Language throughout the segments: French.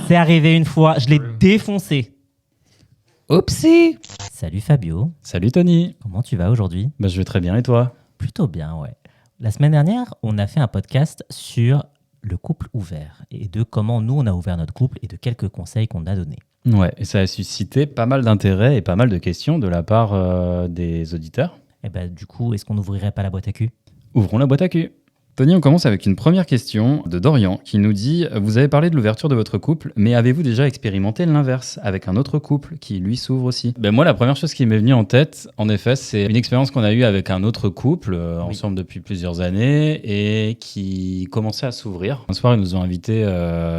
C'est arrivé une fois, je l'ai défoncé. Oupsie. Salut Fabio, Salut Tony. comment tu vas aujourd'hui ? Je vais très bien et toi ? Plutôt bien, ouais. La semaine dernière, on a fait un podcast sur le couple ouvert et de comment nous, on a ouvert notre couple et de quelques conseils qu'on a donnés. Ouais, et ça a suscité pas mal d'intérêt et pas mal de questions de la part des auditeurs. Et du coup, est-ce qu'on n'ouvrirait pas la boîte à cul ? Ouvrons la boîte à cul. Tony, on commence avec une première question de Dorian qui nous dit « Vous avez parlé de l'ouverture de votre couple, mais avez-vous déjà expérimenté l'inverse avec un autre couple qui, lui, s'ouvre aussi ?» Moi, la première chose qui m'est venue en tête, en effet, c'est une expérience qu'on a eue avec un autre couple, ensemble depuis plusieurs années, et qui commençait à s'ouvrir. Un soir, ils nous ont invités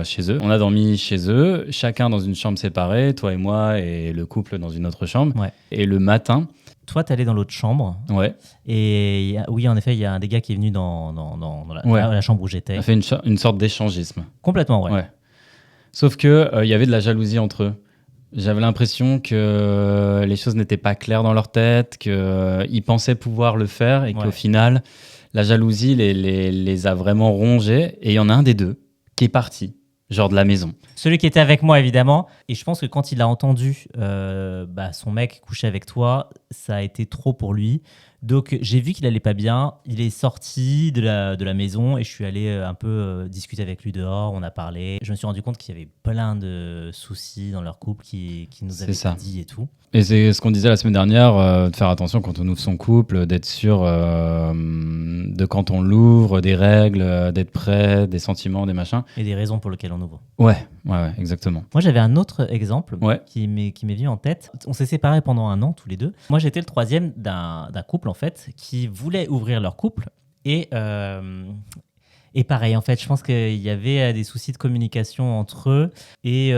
chez eux. On a dormi chez eux, chacun dans une chambre séparée, toi et moi, et le couple dans une autre chambre. Ouais. Et le matin... Toi, t'es allé dans l'autre chambre. Ouais. Et oui, en effet, il y a un des gars qui est venu dans la chambre où j'étais. On a fait une sorte d'échangisme. Complètement, ouais. Sauf que il y avait de la jalousie entre eux. J'avais l'impression que les choses n'étaient pas claires dans leur tête, qu'ils pensaient pouvoir le faire et qu'au final, la jalousie les a vraiment rongés. Et il y en a un des deux qui est parti, genre de la maison. Celui qui était avec moi, évidemment. Et je pense que quand il a entendu son mec coucher avec toi, ça a été trop pour lui. Donc, j'ai vu qu'il allait pas bien. Il est sorti de la maison et je suis allé un peu discuter avec lui dehors. On a parlé. Je me suis rendu compte qu'il y avait plein de soucis dans leur couple qui nous avaient pas dit et tout. Et c'est ce qu'on disait la semaine dernière, de faire attention quand on ouvre son couple, d'être sûr de quand on l'ouvre, des règles, d'être prêt, des sentiments, des machins. Et des raisons pour lesquelles on ouvre. Ouais, exactement. Moi, j'avais un autre exemple qui m'est venu en tête. On s'est séparés pendant 1 an, tous les deux. Moi, j'étais le troisième d'un couple, en fait, qui voulait ouvrir leur couple. Et pareil, en fait, je pense qu'il y avait des soucis de communication entre eux. Et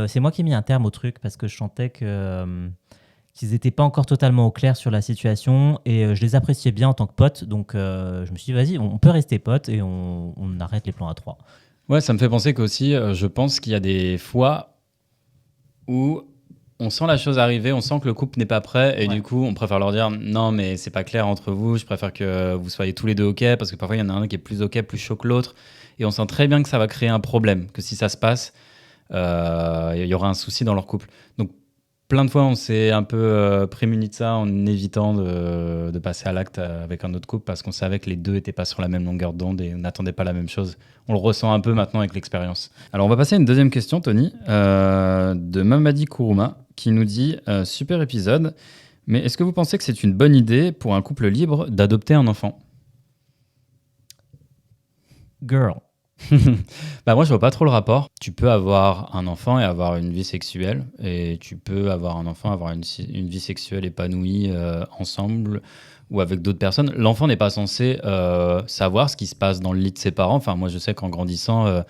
c'est moi qui ai mis un terme au truc parce que je sentais qu'ils n'étaient pas encore totalement au clair sur la situation. Et je les appréciais bien en tant que potes. Donc, je me suis dit, vas-y, on peut rester potes et on arrête les plans à 3. Ouais, ça me fait penser qu'aussi, je pense qu'il y a des fois où on sent la chose arriver, on sent que le couple n'est pas prêt et du coup, on préfère leur dire non, mais c'est pas clair entre vous, je préfère que vous soyez tous les deux OK parce que parfois, il y en a un qui est plus OK, plus chaud que l'autre et on sent très bien que ça va créer un problème, que si ça se passe, il y aura un souci dans leur couple. Donc, plein de fois, on s'est un peu prémuni de ça en évitant de passer à l'acte avec un autre couple parce qu'on savait que les deux n'étaient pas sur la même longueur d'onde et on n'attendait pas la même chose. On le ressent un peu maintenant avec l'expérience. Alors, on va passer à une deuxième question, Tony, de Mamadi Kourouma, qui nous dit « Super épisode, mais est-ce que vous pensez que c'est une bonne idée pour un couple libre d'adopter un enfant ?» Girl. Moi, je vois pas trop le rapport. Tu peux avoir un enfant et avoir une vie sexuelle, et tu peux avoir un enfant, avoir une vie sexuelle épanouie ensemble ou avec d'autres personnes. L'enfant n'est pas censé savoir ce qui se passe dans le lit de ses parents. Enfin, moi, je sais qu'en grandissant,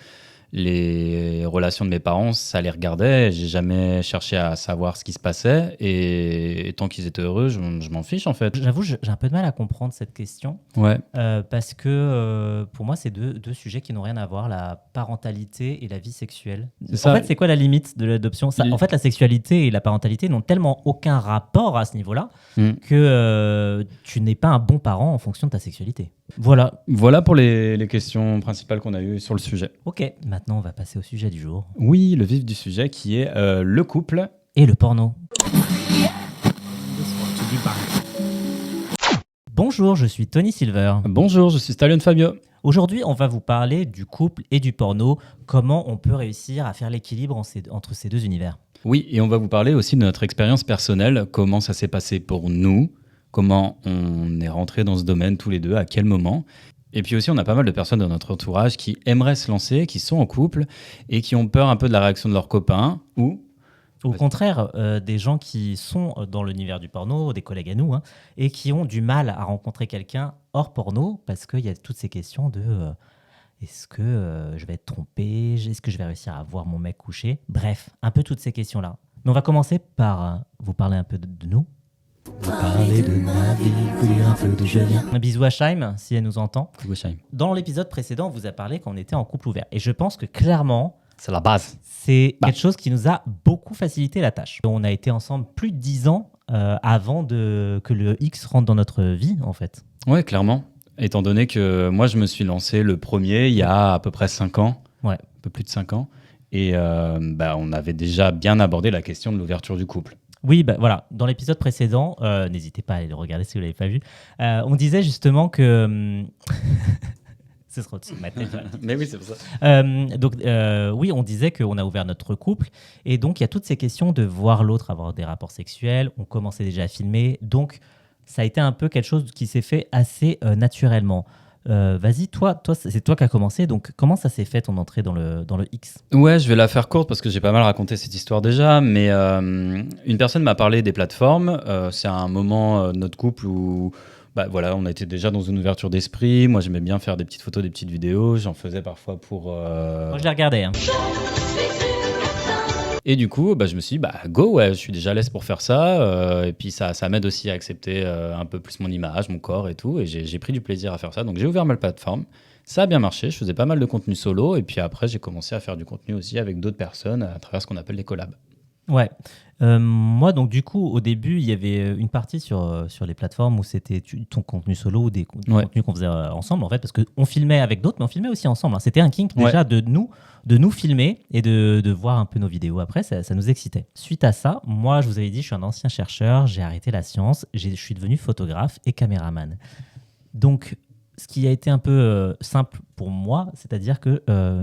les relations de mes parents, ça les regardait. J'ai jamais cherché à savoir ce qui se passait. Et tant qu'ils étaient heureux, je m'en fiche, en fait. J'avoue, j'ai un peu de mal à comprendre cette question. Ouais. Parce que pour moi, c'est deux sujets qui n'ont rien à voir, la parentalité et la vie sexuelle. En fait, c'est quoi la limite de l'adoption ? En fait, la sexualité et la parentalité n'ont tellement aucun rapport à ce niveau-là que tu n'es pas un bon parent en fonction de ta sexualité. Voilà pour les questions principales qu'on a eues sur le sujet. Ok, maintenant on va passer au sujet du jour. Oui, le vif du sujet qui est le couple. Et le porno. Bonjour, je suis Tony Silver. Bonjour, je suis Stallion Fabio. Aujourd'hui, on va vous parler du couple et du porno, comment on peut réussir à faire l'équilibre entre ces deux univers. Oui, et on va vous parler aussi de notre expérience personnelle, comment ça s'est passé pour nous, comment on est rentré dans ce domaine tous les deux, à quel moment. Et puis aussi, on a pas mal de personnes dans notre entourage qui aimeraient se lancer, qui sont en couple et qui ont peur un peu de la réaction de leurs copains ou... Au contraire, des gens qui sont dans l'univers du porno, des collègues à nous, et qui ont du mal à rencontrer quelqu'un hors porno parce qu'il y a toutes ces questions de est-ce que je vais être trompé, est-ce que je vais réussir à voir mon mec coucher. Bref, un peu toutes ces questions-là. Mais on va commencer par vous parler un peu de nous. Vous parler de ma vie, vous dire un peu d'où je viens. Un bisou à Shaim, si elle nous entend. Coucou Shaim. Dans l'épisode précédent, on vous a parlé qu'on était en couple ouvert. Et je pense que clairement... C'est la base. C'est quelque chose qui nous a beaucoup facilité la tâche. On a été ensemble plus de 10 ans avant que le X rentre dans notre vie, en fait. Ouais, clairement. Étant donné que moi, je me suis lancé le premier il y a à peu près 5 ans. Ouais. Un peu plus de 5 ans. Et on avait déjà bien abordé la question de l'ouverture du couple. Oui, bah voilà, dans l'épisode précédent, n'hésitez pas à aller le regarder si vous ne l'avez pas vu, on disait justement que... Ce sera au-dessus de ma tête. Mais oui, c'est pour ça. Oui, on disait qu'on a ouvert notre couple. Et donc, il y a toutes ces questions de voir l'autre avoir des rapports sexuels. On commençait déjà à filmer. Donc, ça a été un peu quelque chose qui s'est fait assez naturellement. Vas-y, toi, c'est toi qui as commencé. Donc, comment ça s'est fait ton entrée dans le X ? Ouais, je vais la faire courte parce que j'ai pas mal raconté cette histoire déjà. Mais une personne m'a parlé des plateformes. C'est à un moment de notre couple où... on était déjà dans une ouverture d'esprit. Moi, j'aimais bien faire des petites photos, des petites vidéos. J'en faisais parfois pour... Moi, je les regardais. Hein. Et du coup, je me suis dit, go, ouais, je suis déjà à l'aise pour faire ça. Et puis, ça m'aide aussi à accepter un peu plus mon image, mon corps et tout. Et j'ai pris du plaisir à faire ça. Donc, j'ai ouvert ma plateforme. Ça a bien marché. Je faisais pas mal de contenu solo. Et puis après, j'ai commencé à faire du contenu aussi avec d'autres personnes à travers ce qu'on appelle les collabs. Ouais. Moi, donc, du coup, au début, il y avait une partie sur les plateformes où c'était ton contenu solo ou des contenus qu'on faisait ensemble, en fait, parce qu'on filmait avec d'autres, mais on filmait aussi ensemble. Hein. C'était un kink déjà de nous filmer et de voir un peu nos vidéos après, ça nous excitait. Suite à ça, moi, je vous avais dit, je suis un ancien chercheur, j'ai arrêté la science, je suis devenu photographe et caméraman. Donc, ce qui a été un peu simple pour moi, c'est-à-dire que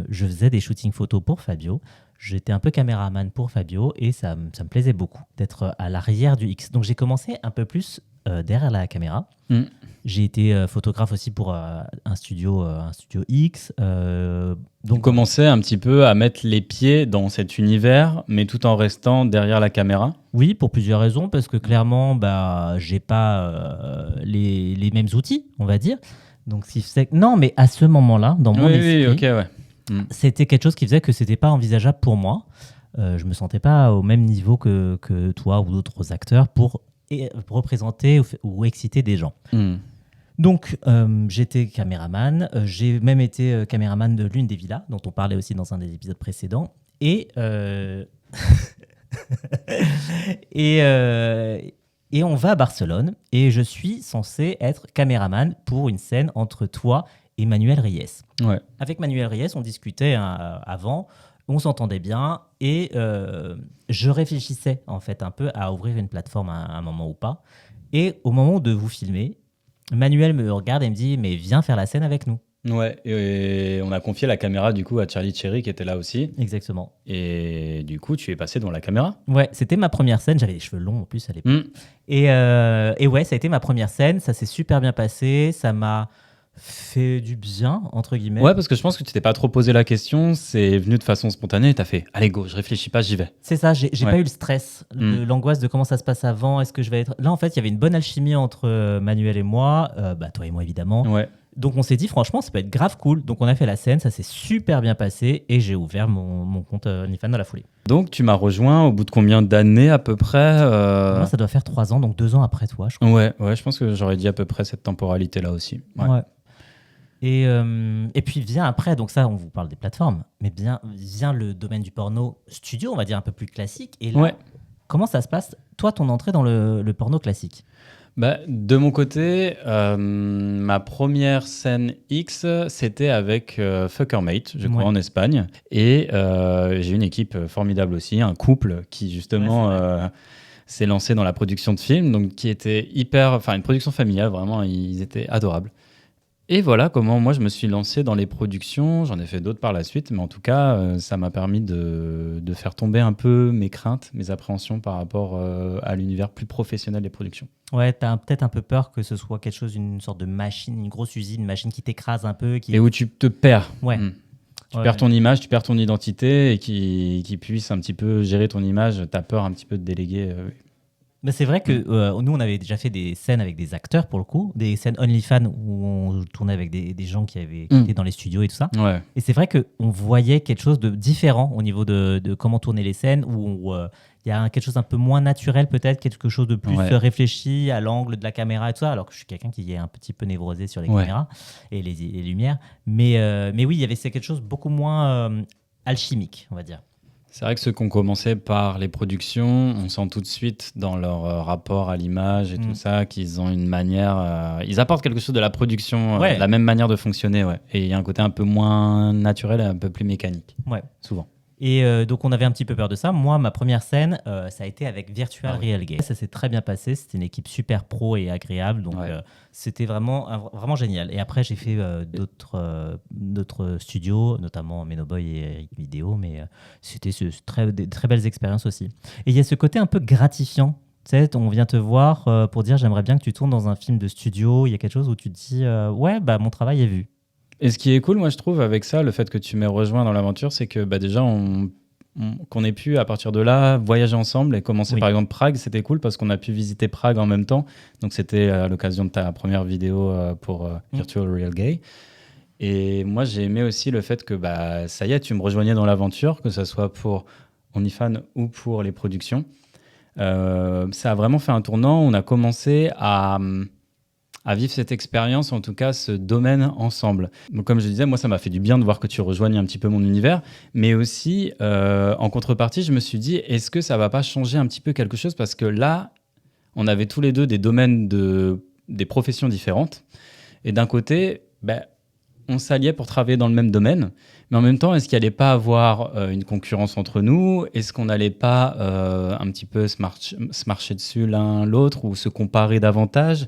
je faisais des shootings photos pour Fabio. J'étais un peu caméraman pour Fabio et ça me plaisait beaucoup d'être à l'arrière du X. Donc, j'ai commencé un peu plus derrière la caméra. J'ai été photographe aussi pour un studio X. Donc, commençais un petit peu à mettre les pieds dans cet univers, mais tout en restant derrière la caméra. Oui, pour plusieurs raisons, parce que clairement, j'ai pas les mêmes outils, on va dire. Donc, non, mais à ce moment-là, dans mon esprit, ok, ouais. C'était quelque chose qui faisait que c'était pas envisageable pour moi. Je me sentais pas au même niveau que toi ou d'autres acteurs pour représenter ou exciter des gens. Donc, j'étais caméraman. J'ai même été caméraman de l'une des villas, dont on parlait aussi dans un des épisodes précédents. Et on va à Barcelone. Et je suis censé être caméraman pour une scène entre toi et Manuel Reyes. Ouais. Avec Manuel Reyes, on discutait avant, on s'entendait bien et je réfléchissais en fait un peu à ouvrir une plateforme à un moment ou pas. Et au moment de vous filmer, Manuel me regarde et me dit « mais viens faire la scène avec nous ». Ouais, et on a confié la caméra du coup à Charlie Cherry qui était là aussi. Exactement. Et du coup, tu es passé devant la caméra. Ouais, c'était ma première scène. J'avais les cheveux longs en plus à l'époque. Et ouais, ça a été ma première scène. Ça s'est super bien passé. Ça m'a fait du bien, entre guillemets. Ouais, parce que je pense que tu t'es pas trop posé la question. C'est venu de façon spontanée et t'as fait « allez go, je réfléchis pas, j'y vais ». C'est ça, j'ai pas eu le stress, l'angoisse de comment ça se passe avant. Est-ce que je vais être... Là, en fait, il y avait une bonne alchimie entre Manuel et moi. Toi et moi, évidemment. Ouais. Donc on s'est dit franchement ça peut être grave cool. Donc on a fait la scène, ça s'est super bien passé et j'ai ouvert mon compte OnlyFans dans la foulée. Donc tu m'as rejoint au bout de combien d'années à peu près Moi ça doit faire 3 ans, donc 2 ans après toi je crois. Ouais, je pense que j'aurais dit à peu près cette temporalité là aussi. Ouais. Et puis vient après, donc ça on vous parle des plateformes, mais vient le domaine du porno studio, on va dire un peu plus classique. Et là, comment ça se passe toi ton entrée dans le porno classique? De mon côté, ma première scène X, c'était avec Fuckermate, je crois, en Espagne. Et j'ai une équipe formidable aussi, un couple qui justement s'est lancé dans la production de films, donc qui était une production familiale, vraiment, ils étaient adorables. Et voilà comment moi je me suis lancé dans les productions. J'en ai fait d'autres par la suite, mais en tout cas, ça m'a permis de faire tomber un peu mes craintes, mes appréhensions par rapport à l'univers plus professionnel des productions. Ouais, t'as peut-être un peu peur que ce soit quelque chose, une sorte de machine, une grosse usine, une machine qui t'écrase un peu. Et où tu te perds. Ouais. Tu perds ton image, tu perds ton identité et qui puisse un petit peu gérer ton image. T'as peur un petit peu de déléguer. Mais c'est vrai que nous, on avait déjà fait des scènes avec des acteurs, pour le coup, des scènes OnlyFans où on tournait avec des gens qui étaient dans les studios et tout ça. Ouais. Et c'est vrai qu'on voyait quelque chose de différent au niveau de comment tourner les scènes, où il y a quelque chose un peu moins naturel peut-être, quelque chose de plus réfléchi à l'angle de la caméra et tout ça, alors que je suis quelqu'un qui est un petit peu névrosé sur les caméras et les lumières. Mais oui, il y avait quelque chose beaucoup moins alchimique, on va dire. C'est vrai que ceux qui ont commencé par les productions, on sent tout de suite dans leur rapport à l'image et tout ça qu'ils ont une manière... ils apportent quelque chose de la production, la même manière de fonctionner. Ouais. Et il y a un côté un peu moins naturel et un peu plus mécanique, souvent. Et donc, on avait un petit peu peur de ça. Moi, ma première scène, ça a été avec Virtual Real Game. Ça s'est très bien passé. C'était une équipe super pro et agréable. Donc, c'était vraiment génial. Et après, j'ai fait d'autres studios, notamment Menoboy et Eric Vidéo. Mais c'était des très belles expériences aussi. Et il y a ce côté un peu gratifiant. Tu sais, on vient te voir pour dire j'aimerais bien que tu tournes dans un film de studio. Il y a quelque chose où tu te dis ouais, bah, mon travail est vu. Et ce qui est cool, moi, je trouve, avec ça, le fait que tu m'aies rejoint dans l'aventure, c'est que déjà, qu'on ait pu, à partir de là, voyager ensemble et commencer par exemple Prague, c'était cool parce qu'on a pu visiter Prague en même temps. Donc, c'était à l'occasion de ta première vidéo pour Virtual Real Gay. Et moi, j'ai aimé aussi le fait que, bah, ça y est, tu me rejoignais dans l'aventure, que ce soit pour OnlyFans ou pour les productions. Ça a vraiment fait un tournant. On a commencé à vivre cette expérience, en tout cas ce domaine ensemble. Donc, comme je disais, moi ça m'a fait du bien de voir que tu rejoignes un petit peu mon univers, mais aussi en contrepartie, je me suis dit, est-ce que ça va pas changer un petit peu quelque chose, parce que là, on avait tous les deux des domaines des professions différentes, et d'un côté, on s'alliait pour travailler dans le même domaine, mais en même temps, est-ce qu'il n'allait pas avoir une concurrence entre nous? Est-ce qu'on n'allait pas un petit peu se marcher dessus l'un l'autre ou se comparer davantage?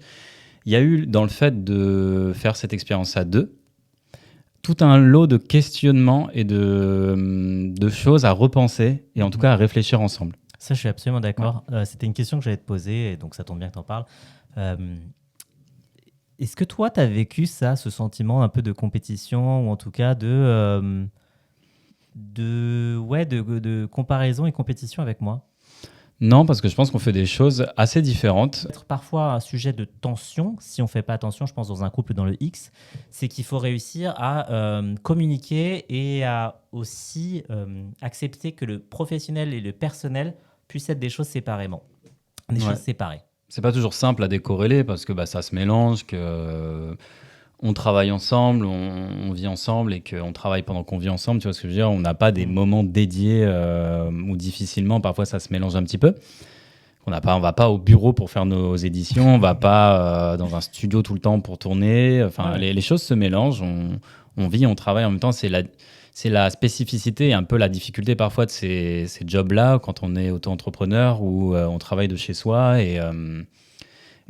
Il y a eu, dans le fait de faire cette expérience à deux, tout un lot de questionnements et de choses à repenser et en tout cas à réfléchir ensemble. Ça, je suis absolument d'accord. C'était une question que j'allais te poser, et donc ça tombe bien que tu en parles. Est-ce que toi, tu as vécu ça, ce sentiment un peu de compétition, ou en tout cas de comparaison et compétition avec moi? Non, parce que je pense qu'on fait des choses assez différentes. Être parfois un sujet de tension, si on ne fait pas attention, je pense dans un couple dans le X, c'est qu'il faut réussir à communiquer et à aussi accepter que le professionnel et le personnel puissent être des choses séparément, des choses séparées. C'est pas toujours simple à décorréler parce que ça se mélange, que on travaille ensemble, on vit ensemble et qu'on travaille pendant qu'on vit ensemble, tu vois ce que je veux dire? On n'a pas des moments dédiés ou difficilement, parfois ça se mélange un petit peu. On va pas au bureau pour faire nos éditions, on va pas dans un studio tout le temps pour tourner. Enfin, les choses se mélangent, on vit, on travaille en même temps. C'est la spécificité et un peu la difficulté parfois de ces jobs-là quand on est auto-entrepreneur ou on travaille de chez soi et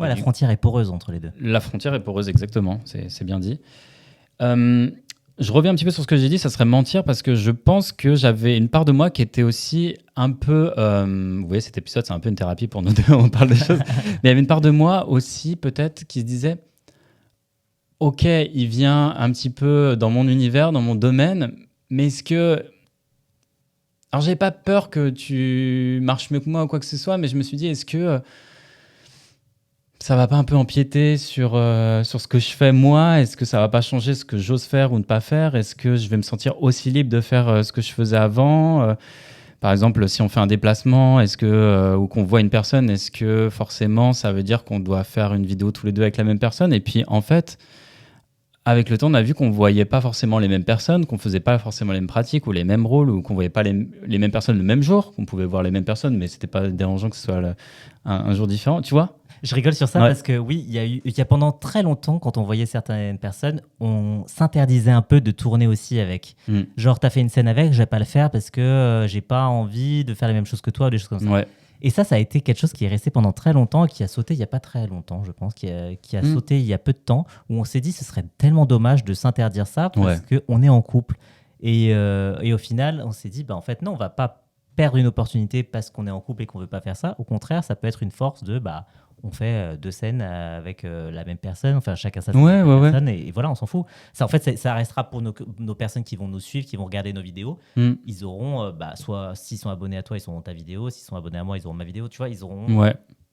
la frontière est poreuse entre les deux. La frontière est poreuse, exactement, c'est bien dit. Je reviens un petit peu sur ce que j'ai dit, ça serait mentir parce que je pense que j'avais une part de moi qui était aussi un peu... vous voyez, cet épisode, c'est un peu une thérapie pour nous deux, on parle des choses. Mais il y avait une part de moi aussi, peut-être, qui se disait, ok, il vient un petit peu dans mon univers, dans mon domaine, mais est-ce que... Alors, j'avais pas peur que tu marches mieux que moi ou quoi que ce soit, mais je me suis dit, est-ce que... ça va pas un peu empiéter sur ce que je fais moi? Est-ce que ça va pas changer ce que j'ose faire ou ne pas faire? Est-ce que je vais me sentir aussi libre de faire ce que je faisais avant? Par exemple, si on fait un déplacement, ou qu'on voit une personne, est-ce que forcément ça veut dire qu'on doit faire une vidéo tous les deux avec la même personne? Et puis en fait, avec le temps, on a vu qu'on voyait pas forcément les mêmes personnes, qu'on faisait pas forcément les mêmes pratiques ou les mêmes rôles, ou qu'on voyait pas les mêmes personnes le même jour, qu'on pouvait voir les mêmes personnes, mais c'était pas dérangeant que ce soit un jour différent, tu vois? Je rigole sur ça parce que oui, il y a pendant très longtemps, quand on voyait certaines personnes, on s'interdisait un peu de tourner aussi avec. Genre, t'as fait une scène avec, je vais pas le faire parce que j'ai pas envie de faire les mêmes choses que toi ou des choses comme ça. Et ça a été quelque chose qui est resté pendant très longtemps, qui a sauté il y a pas très longtemps, je pense, qui a sauté il y a peu de temps, où on s'est dit ce serait tellement dommage de s'interdire ça parce qu'on est en couple. Et au final, on s'est dit, en fait, non, on va pas perdre une opportunité parce qu'on est en couple et qu'on veut pas faire ça. Au contraire, ça peut être une force de... on fait 2 scènes avec la même personne, enfin chacun sa personne, et voilà, on s'en fout. Ça, en fait, ça restera pour nos personnes qui vont nous suivre, qui vont regarder nos vidéos. Ils auront, soit s'ils sont abonnés à toi, ils auront ta vidéo, s'ils sont abonnés à moi, ils auront ma vidéo, tu vois, ils auront...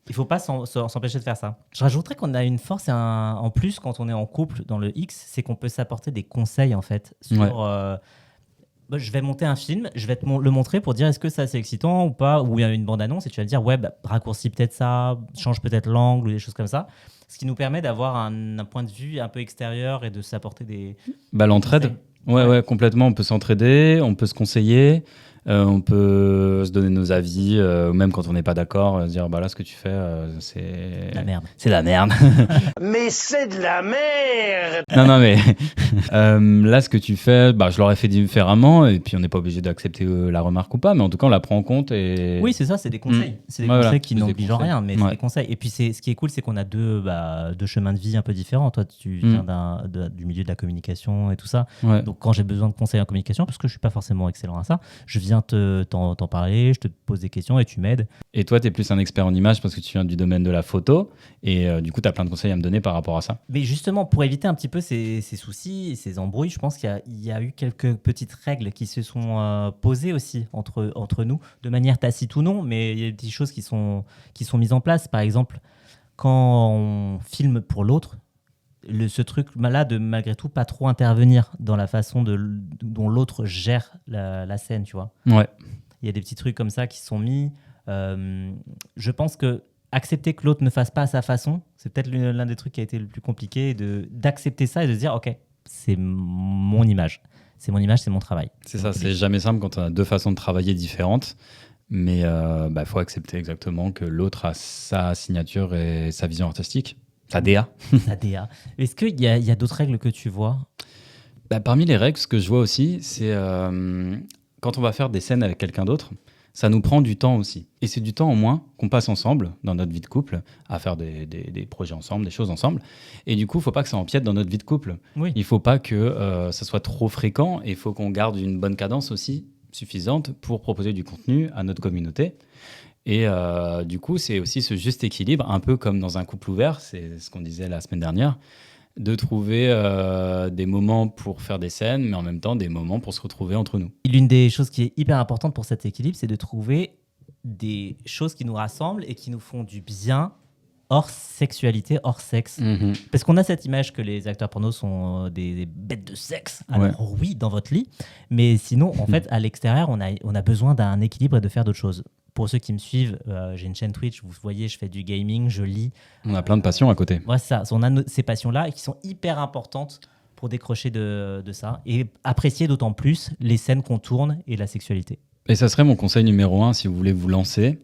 Il faut pas s'empêcher de faire ça. Je rajouterais qu'on a une force en plus quand on est en couple dans le X, c'est qu'on peut s'apporter des conseils en fait sur... je vais monter un film, je vais te le montrer pour dire est-ce que ça c'est excitant ou pas, ou il y a une bande-annonce et tu vas me dire raccourcis peut-être ça, change peut-être l'angle ou des choses comme ça. Ce qui nous permet d'avoir un point de vue un peu extérieur et de s'apporter des... l'entraide. Ouais, complètement. On peut s'entraider, on peut se conseiller. On peut se donner nos avis, ou même quand on n'est pas d'accord, se dire bah là ce que tu fais, c'est La merde. C'est la merde. Mais c'est de la merde! Non, mais là, ce que tu fais, bah, je l'aurais fait différemment, et puis on n'est pas obligé d'accepter la remarque ou pas, mais en tout cas, on la prend en compte. Et... Oui, c'est ça, c'est des conseils. C'est des Ouais, conseils voilà, qui c'est des n'obligent conseils. rien, mais c'est des conseils. Et puis, ce qui est cool, c'est qu'on a deux chemins de vie un peu différents. Toi, tu viens du milieu de la communication et tout ça. Ouais. Donc, quand j'ai besoin de conseils en communication, parce que je suis pas forcément excellent à ça, je viens t'en parler, je te pose des questions et tu m'aides. Et toi, tu es plus un expert en images parce que tu viens du domaine de la photo, et du coup, tu as plein de conseils à me donner par rapport à ça. Mais justement, pour éviter un petit peu ces soucis et ces embrouilles, je pense qu'il y a eu quelques petites règles qui se sont posées aussi entre nous, de manière tacite ou non, mais il y a des petites choses qui sont mises en place. Par exemple, quand on filme pour l'autre, ce truc-là de malgré tout pas trop intervenir dans la façon dont l'autre gère la scène, tu vois. Ouais. Il y a des petits trucs comme ça qui sont mis. Je pense que accepter que l'autre ne fasse pas à sa façon, c'est peut-être l'un des trucs qui a été le plus compliqué, d'accepter ça et de se dire, ok, c'est mon image, c'est mon travail. C'est ça, c'est jamais simple quand on a deux façons de travailler différentes, mais faut accepter exactement que l'autre a sa signature et sa vision artistique, sa DA. Sa DA. Est-ce qu'il y a d'autres règles que tu vois ? Parmi les règles, ce que je vois aussi, c'est quand on va faire des scènes avec quelqu'un d'autre, ça nous prend du temps aussi. Et c'est du temps en moins qu'on passe ensemble dans notre vie de couple, à faire des projets ensemble, des choses ensemble. Et du coup, il ne faut pas que ça empiète dans notre vie de couple. Oui. Il ne faut pas que ça soit trop fréquent, et il faut qu'on garde une bonne cadence aussi suffisante pour proposer du contenu à notre communauté. Et du coup, c'est aussi ce juste équilibre, un peu comme dans un couple ouvert, c'est ce qu'on disait la semaine dernière, de trouver des moments pour faire des scènes, mais en même temps des moments pour se retrouver entre nous. L'une des choses qui est hyper importante pour cet équilibre, c'est de trouver des choses qui nous rassemblent et qui nous font du bien hors sexualité, hors sexe. Parce qu'on a cette image que les acteurs porno sont des bêtes de sexe. Alors oui, dans votre lit, mais sinon, en fait, à l'extérieur, on a besoin d'un équilibre et de faire d'autres choses. Pour ceux qui me suivent, j'ai une chaîne Twitch, vous voyez, je fais du gaming, je lis. On a plein de passions à côté. Ouais, ça. On a ces passions-là qui sont hyper importantes pour décrocher de ça et apprécier d'autant plus les scènes qu'on tourne et la sexualité. Et ça serait mon conseil numéro 1 si vous voulez vous lancer.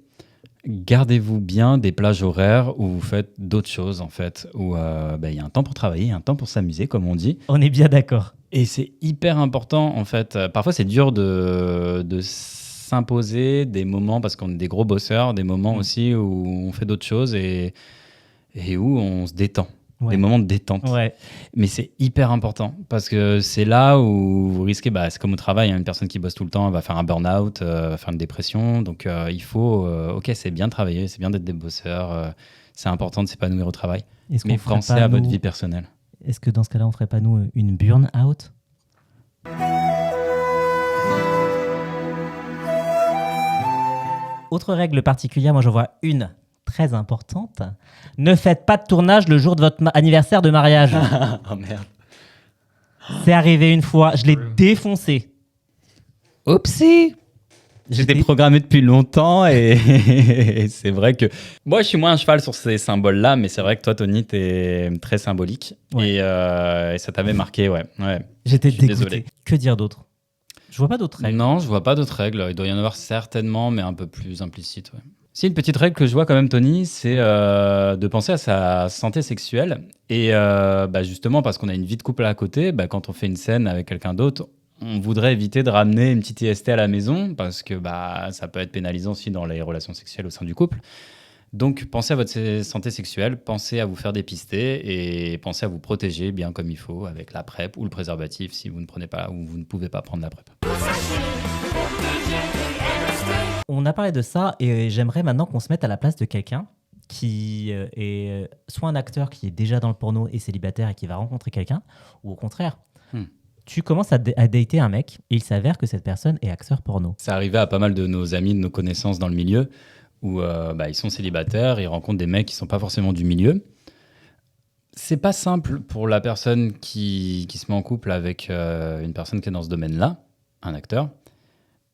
Gardez-vous bien des plages horaires où vous faites d'autres choses, en fait, où y a un temps pour travailler, un temps pour s'amuser, comme on dit. On est bien d'accord. Et c'est hyper important, en fait. Parfois, c'est dur de s'imposer des moments, parce qu'on est des gros bosseurs, des moments aussi où on fait d'autres choses et où on se détend. Des moments de détente. Ouais. Mais c'est hyper important parce que c'est là où vous risquez, c'est comme au travail, une personne qui bosse tout le temps, elle va faire un burn-out, va faire une dépression. Donc il faut, c'est bien de travailler, c'est bien d'être des bosseurs, c'est important de s'épanouir au travail. Mais pensez à votre vie personnelle. Est-ce que dans ce cas-là, on ferait pas nous une burn-out ? Autre règle particulière, moi j'en vois une très importante. Ne faites pas de tournage le jour de votre anniversaire de mariage. Oh merde. C'est arrivé une fois, je l'ai défoncé. Oupsie. J'étais programmé depuis longtemps et c'est vrai que moi je suis moins un cheval sur ces symboles-là, mais c'est vrai que toi Tony t'es très symbolique et ça t'avait marqué, ouais. J'étais dégoûté. Désolé. Que dire d'autre ? Je vois pas d'autres règles. Non, je vois pas d'autres règles. Il doit y en avoir certainement, mais un peu plus implicites. Ouais. Si, une petite règle que je vois quand même, Tony, c'est de penser à sa santé sexuelle. Et justement, parce qu'on a une vie de couple à côté, quand on fait une scène avec quelqu'un d'autre, on voudrait éviter de ramener une petite IST à la maison, parce que ça peut être pénalisant aussi dans les relations sexuelles au sein du couple. Donc, pensez à votre santé sexuelle, pensez à vous faire dépister et pensez à vous protéger bien comme il faut avec la PrEP ou le préservatif si vous ne prenez pas ou vous ne pouvez pas prendre la PrEP. On a parlé de ça et j'aimerais maintenant qu'on se mette à la place de quelqu'un qui est soit un acteur qui est déjà dans le porno et célibataire et qui va rencontrer quelqu'un, ou au contraire, tu commences à dater un mec et il s'avère que cette personne est acteur porno. Ça arrivait à pas mal de nos amis, de nos connaissances dans le milieu, où ils sont célibataires, ils rencontrent des mecs qui sont pas forcément du milieu. C'est pas simple pour la personne qui se met en couple avec une personne qui est dans ce domaine-là, un acteur,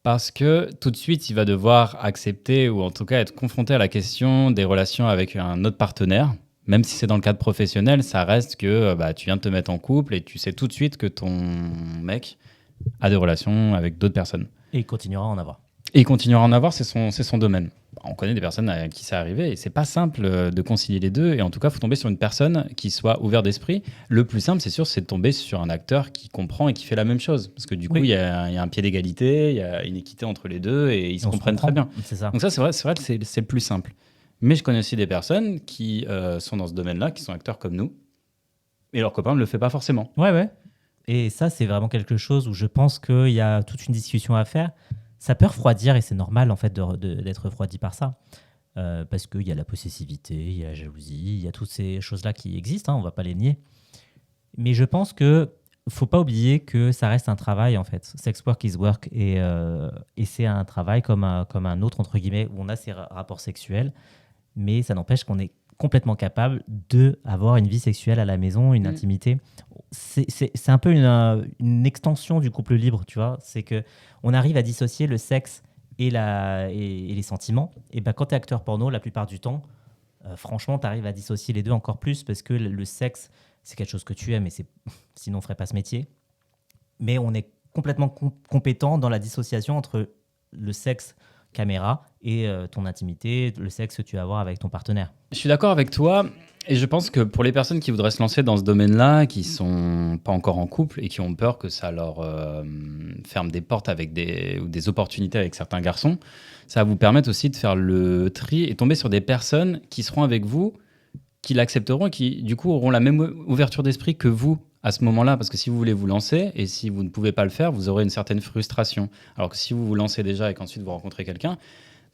parce que tout de suite, il va devoir accepter ou en tout cas être confronté à la question des relations avec un autre partenaire. Même si c'est dans le cadre professionnel, ça reste que tu viens de te mettre en couple et tu sais tout de suite que ton mec a des relations avec d'autres personnes. Et il continuera à en avoir. Et il continuera à en avoir, c'est son domaine. On connaît des personnes à qui c'est arrivé et c'est pas simple de concilier les deux. Et en tout cas, il faut tomber sur une personne qui soit ouverte d'esprit. Le plus simple, c'est sûr, c'est de tomber sur un acteur qui comprend et qui fait la même chose. Parce que du coup, il y a un pied d'égalité, il y a une équité entre les deux et ils se comprennent très bien. C'est ça. Donc ça, c'est vrai que c'est le plus simple. Mais je connais aussi des personnes qui sont dans ce domaine-là, qui sont acteurs comme nous. Et leur copain ne le fait pas forcément. Ouais. Et ça, c'est vraiment quelque chose où je pense qu'il y a toute une discussion à faire. Ça peut refroidir et c'est normal en fait d'être refroidi par ça. Parce qu'il y a la possessivité, il y a la jalousie, il y a toutes ces choses-là qui existent, on ne va pas les nier. Mais je pense qu'il ne faut pas oublier que ça reste un travail en fait. Sex work is work et c'est un travail comme un autre, entre guillemets, où on a ces rapports sexuels. Mais ça n'empêche qu'on est complètement capable d'avoir une vie sexuelle à la maison, une intimité. C'est un peu une extension du couple libre, tu vois. C'est qu'on arrive à dissocier le sexe et les sentiments. Et ben, quand tu es acteur porno, la plupart du temps, franchement, tu arrives à dissocier les deux encore plus parce que le sexe, c'est quelque chose que tu aimes et sinon on ne ferait pas ce métier. Mais on est complètement compétent dans la dissociation entre le sexe caméra et ton intimité, le sexe que tu vas avoir avec ton partenaire. Je suis d'accord avec toi et je pense que pour les personnes qui voudraient se lancer dans ce domaine-là, qui sont pas encore en couple et qui ont peur que ça leur ferme des portes avec des opportunités avec certains garçons, ça va vous permettre aussi de faire le tri et tomber sur des personnes qui seront avec vous, qui l'accepteront et qui du coup auront la même ouverture d'esprit que vous à ce moment-là, parce que si vous voulez vous lancer et si vous ne pouvez pas le faire, vous aurez une certaine frustration. Alors que si vous vous lancez déjà et qu'ensuite vous rencontrez quelqu'un,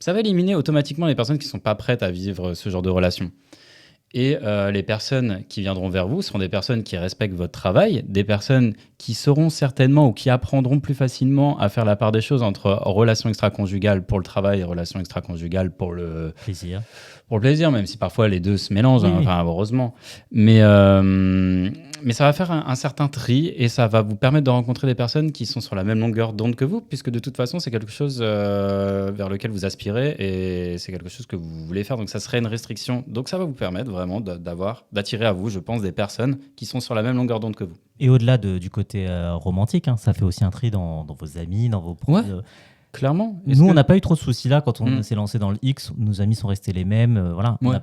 ça va éliminer automatiquement les personnes qui ne sont pas prêtes à vivre ce genre de relation. Et les personnes qui viendront vers vous seront des personnes qui respectent votre travail, des personnes qui sauront certainement ou qui apprendront plus facilement à faire la part des choses entre relations extra-conjugales pour le travail et relations extra-conjugales pour le Plaisir. Pour le plaisir, même si parfois les deux se mélangent, Oui. enfin, heureusement. Mais ça va faire un certain tri et ça va vous permettre de rencontrer des personnes qui sont sur la même longueur d'onde que vous, puisque de toute façon, c'est quelque chose vers lequel vous aspirez et c'est quelque chose que vous voulez faire. Donc, ça serait une restriction. Donc, ça va vous permettre vraiment d'attirer à vous, je pense, des personnes qui sont sur la même longueur d'onde que vous. Et au-delà du côté romantique, ça fait aussi un tri dans vos amis, dans vos proches. Ouais. Clairement. Nous, on n'a pas eu trop de soucis là quand on s'est lancé dans le X. Nos amis sont restés les mêmes. Voilà, on n'a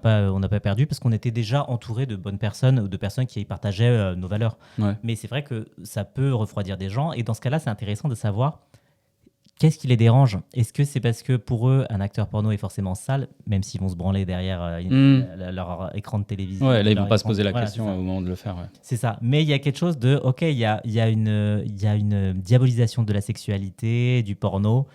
pas perdu parce qu'on était déjà entouré de bonnes personnes ou de personnes qui partageaient nos valeurs. Ouais. Mais c'est vrai que ça peut refroidir des gens. Et dans ce cas-là, c'est intéressant de savoir qu'est-ce qui les dérange. Est-ce que c'est parce que pour eux, un acteur porno est forcément sale, même s'ils vont se branler derrière leur écran de télévision. Ouais, là, ils ne vont pas se poser la question au moment de le faire. Ouais. C'est ça. Mais il y a quelque chose de, ok, il y a une diabolisation de la sexualité, du porno,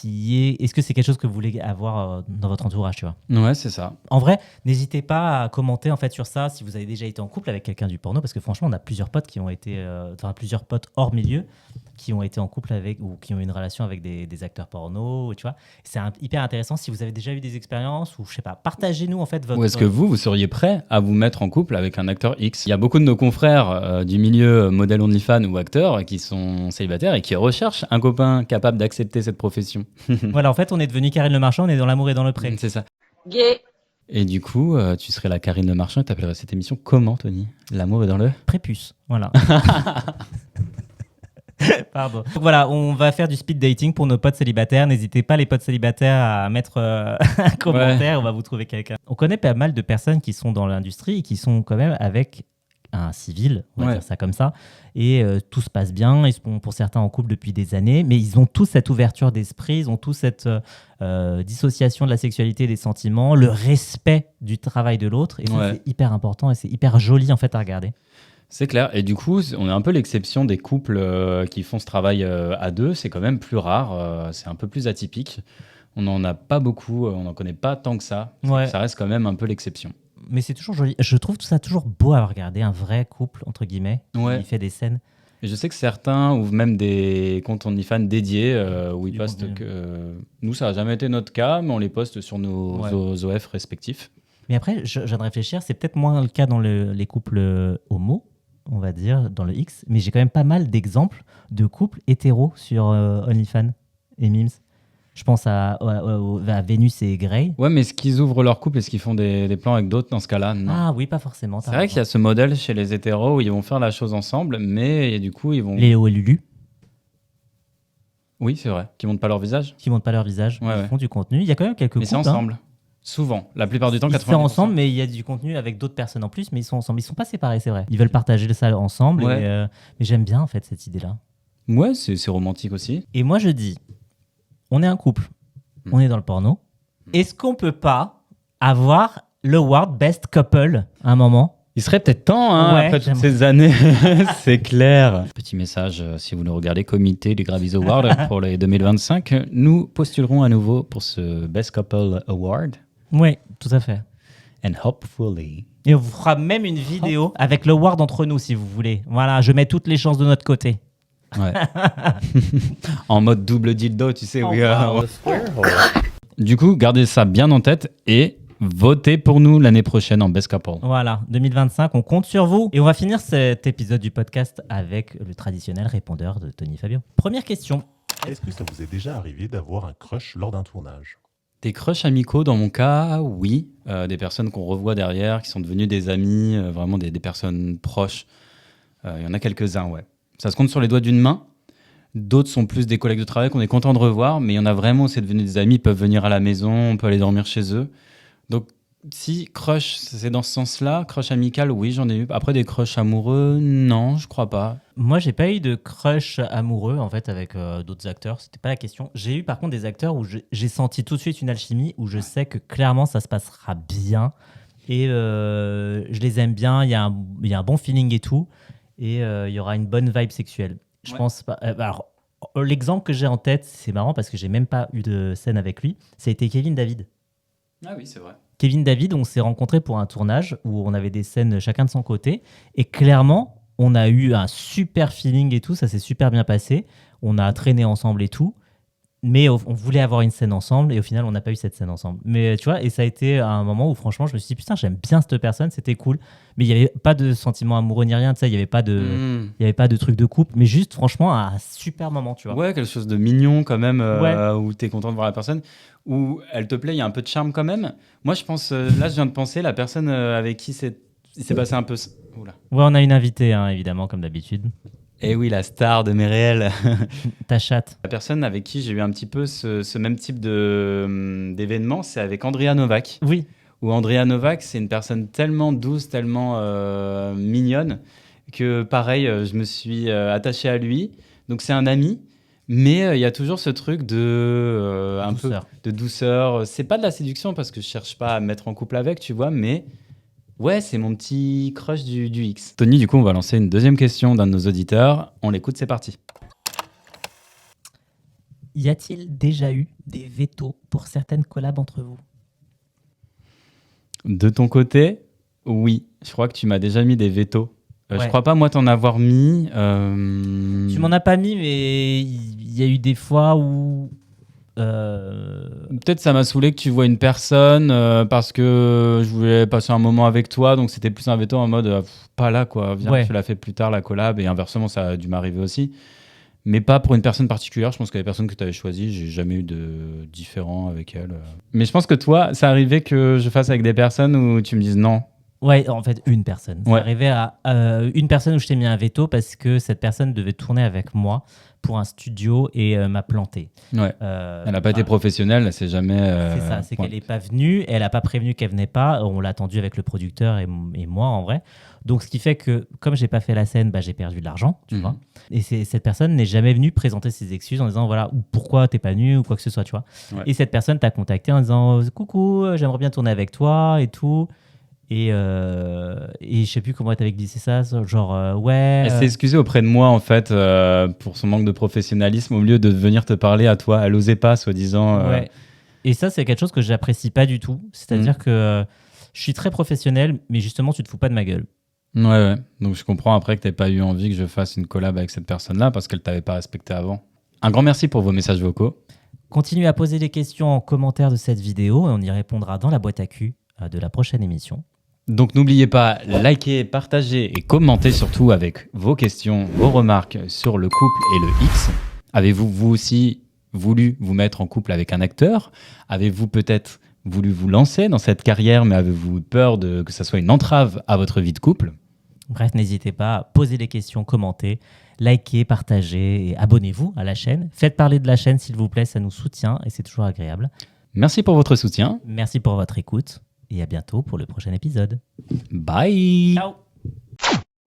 est-ce que c'est quelque chose que vous voulez avoir dans votre entourage, tu vois? Ouais, c'est ça. En vrai, n'hésitez pas à commenter en fait sur ça si vous avez déjà été en couple avec quelqu'un du porno, parce que franchement, on a plusieurs potes qui ont été, plusieurs potes hors milieu qui ont été en couple avec ou qui ont eu une relation avec des acteurs porno, tu vois. C'est hyper intéressant si vous avez déjà eu des expériences ou je sais pas, partagez-nous en fait votre. Ou est-ce que vous seriez prêt à vous mettre en couple avec un acteur X? Il y a beaucoup de nos confrères du milieu modèle OnlyFans ou acteurs qui sont célibataires et qui recherchent un copain capable d'accepter cette profession. Voilà, en fait, on est devenu Karine Le Marchand, on est dans l'amour et dans le pré. C'est ça. Gay. Et du coup, tu serais la Karine Le Marchand et t'appellerais cette émission comment, Tony? L'amour est dans le prépuce. Voilà. Pardon. Donc voilà, on va faire du speed dating pour nos potes célibataires. N'hésitez pas, les potes célibataires, à mettre un commentaire. Ouais. On va vous trouver quelqu'un. On connaît pas mal de personnes qui sont dans l'industrie et qui sont quand même avec un civil, on va dire ça comme ça. Et tout se passe bien. Ils sont pour certains en couple depuis des années, mais ils ont tous cette ouverture d'esprit, ils ont tous cette dissociation de la sexualité et des sentiments, le respect du travail de l'autre. Et ça, c'est hyper important et c'est hyper joli en fait à regarder. C'est clair. Et du coup, on est un peu l'exception des couples qui font ce travail à deux. C'est quand même plus rare. C'est un peu plus atypique. On n'en a pas beaucoup. On n'en connaît pas tant que ça. Ouais. Ça reste quand même un peu l'exception. Mais c'est toujours joli. Je trouve tout ça toujours beau à regarder. Un vrai couple, entre guillemets, qui fait des scènes. Et je sais que certains ouvrent même des comptes OnlyFans dédiés où ils postent que... nous, ça n'a jamais été notre cas, mais on les poste sur nos OF respectifs. Mais après, je viens de réfléchir. C'est peut-être moins le cas dans les couples homo, on va dire, dans le X, mais j'ai quand même pas mal d'exemples de couples hétéros sur OnlyFans et Mims. Je pense à Vénus et Grey. Ouais, mais est-ce qu'ils ouvrent leur couple? Est-ce qu'ils font des plans avec d'autres dans ce cas-là? Non. Ah oui, pas forcément. C'est vrai qu'il y a ce modèle chez les hétéros où ils vont faire la chose ensemble, mais du coup, ils vont... Léo et Lulu. Oui, c'est vrai. Qui montrent pas leur visage. qui montrent pas leur visage, Ouais, ils ouais. font du contenu. Il y a quand même quelques Mais c'est couples, hein. ensemble. Souvent. La plupart du temps, Ils 80%. sont ensemble, mais il y a du contenu avec d'autres personnes en plus, mais ils sont ensemble. Ils sont pas séparés, c'est vrai. Ils veulent partager ça ensemble. Ouais. Mais j'aime bien en fait cette idée-là. Ouais, c'est romantique aussi. Et moi je dis, on est un couple, on est dans le porno. Est-ce qu'on peut pas avoir le award Best Couple à un moment? Il serait peut-être temps, hein, Ouais, après toutes j'aimerais. ces années. C'est clair. Petit message, si vous nous regardez, comité du Gravis Award pour les 2025, nous postulerons à nouveau pour ce Best Couple Award. Oui, tout à fait. And hopefully... Et on vous fera même une vidéo avec le award entre nous si vous voulez. Voilà, je mets toutes les chances de notre côté. Ouais. En mode double dildo, tu sais. oui, Du coup, gardez ça bien en tête et votez pour nous l'année prochaine en Best Couple. Voilà, 2025, on compte sur vous. Et on va finir cet épisode du podcast avec le traditionnel répondeur de Tony Fabio. Première question. Est-ce que ça vous est déjà arrivé d'avoir un crush lors d'un tournage? Des crushs amicaux, dans mon cas, oui. Des personnes qu'on revoit derrière, qui sont devenues des amis, vraiment des personnes proches. Il y en a quelques-uns, ouais. Ça se compte sur les doigts d'une main. D'autres sont plus des collègues de travail qu'on est content de revoir, mais il y en a vraiment, c'est devenu des amis, ils peuvent venir à la maison, on peut aller dormir chez eux. Donc, si crush, c'est dans ce sens-là, crush amical, oui, j'en ai eu. Après, des crushs amoureux, non, je crois pas. Moi, j'ai pas eu de crush amoureux en fait avec d'autres acteurs. C'était pas la question. J'ai eu par contre des acteurs où j'ai senti tout de suite une alchimie, où je sais que clairement ça se passera bien et je les aime bien. Il y a un bon feeling et tout, et il y aura une bonne vibe sexuelle. Je pense pas. Alors, l'exemple que j'ai en tête, c'est marrant parce que j'ai même pas eu de scène avec lui. Ça a été Kevin David. Ah oui, c'est vrai. Kevin David, on s'est rencontrés pour un tournage où on avait des scènes chacun de son côté. Et clairement, on a eu un super feeling et tout. Ça s'est super bien passé. On a traîné ensemble et tout. Mais on voulait avoir une scène ensemble et au final, on n'a pas eu cette scène ensemble. Mais tu vois, et ça a été un moment où franchement, je me suis dit, putain, j'aime bien cette personne, c'était cool. Mais il n'y avait pas de sentiment amoureux ni rien, tu sais, il n'y avait pas de truc de couple. Mais juste, franchement, un super moment, tu vois. Ouais, quelque chose de mignon quand même, Ouais. où t'es content de voir la personne, où elle te plaît, il y a un peu de charme quand même. Moi, je pense, là, je viens de penser, la personne avec qui il s'est passé un peu... Oula. Ouais, on a une invitée, hein, évidemment, comme d'habitude. Eh oui, la star de mes réels. Ta chatte. La personne avec qui j'ai eu un petit peu ce même type d'événement, c'est avec Andrea Novak. Oui. Où Andrea Novak, c'est une personne tellement douce, tellement mignonne, que pareil, je me suis attaché à lui. Donc c'est un ami, mais il y a toujours ce truc de un peu de douceur. C'est pas de la séduction parce que je cherche pas à me mettre en couple avec, tu vois, mais ouais, c'est mon petit crush du X. Tony, du coup, on va lancer une deuxième question d'un de nos auditeurs. On l'écoute, c'est parti. Y a-t-il déjà eu des vétos pour certaines collabs entre vous? De ton côté, oui. Je crois que tu m'as déjà mis des vétos. Ouais. Je crois pas, moi, t'en avoir mis. Tu m'en as pas mis, mais il y a eu des fois où... Peut-être ça m'a saoulé que tu vois une personne parce que je voulais passer un moment avec toi, donc c'était plus un veto en mode pas là, quoi. Viens, Ouais. tu l'as fait plus tard, la collab, et inversement, ça a dû m'arriver aussi. Mais pas pour une personne particulière. Je pense que les personnes que tu avais choisies, j'ai jamais eu de différent avec elles. Mais je pense que toi, ça arrivait que je fasse avec des personnes où tu me dises non. Ouais, en fait, une personne. C'est Ouais. arrivé à une personne où je t'ai mis un veto parce que cette personne devait tourner avec moi pour un studio et m'a planté. Ouais. Elle n'a pas été professionnelle, elle s'est jamais. C'est ça, c'est pointe. qu'elle n'est pas venue, elle n'a pas prévenu qu'elle venait pas. On l'a attendu avec le producteur et moi en vrai. Donc ce qui fait que comme j'ai pas fait la scène, bah, j'ai perdu de l'argent, tu vois. Et cette personne n'est jamais venue présenter ses excuses en disant voilà ou pourquoi t'es pas venu ou quoi que ce soit, tu vois. Ouais. Et cette personne t'a contacté en disant coucou, j'aimerais bien tourner avec toi et tout. Et je sais plus comment elle t'avait glissé ça, genre ouais. Elle s'est excusée auprès de moi en fait pour son manque de professionnalisme au lieu de venir te parler à toi. Elle osait pas, soi-disant. Ouais. Et ça, c'est quelque chose que j'apprécie pas du tout. C'est-à-dire que je suis très professionnel, mais justement, tu te fous pas de ma gueule. Ouais. Donc je comprends après que t'aies pas eu envie que je fasse une collab avec cette personne-là parce qu'elle t'avait pas respecté avant. Un grand merci pour vos messages vocaux. Continuez à poser des questions en commentaire de cette vidéo et on y répondra dans la boîte à cul de la prochaine émission. Donc n'oubliez pas, likez, partagez et commentez surtout avec vos questions, vos remarques sur le couple et le X. Avez-vous vous aussi voulu vous mettre en couple avec un acteur? Avez-vous peut-être voulu vous lancer dans cette carrière mais avez-vous eu peur que ça soit une entrave à votre vie de couple? Bref, n'hésitez pas à poser des questions, commenter, liker, partager et abonnez-vous à la chaîne. Faites parler de la chaîne s'il vous plaît, ça nous soutient et c'est toujours agréable. Merci pour votre soutien. Merci pour votre écoute et à bientôt pour le prochain épisode. Bye. Ciao.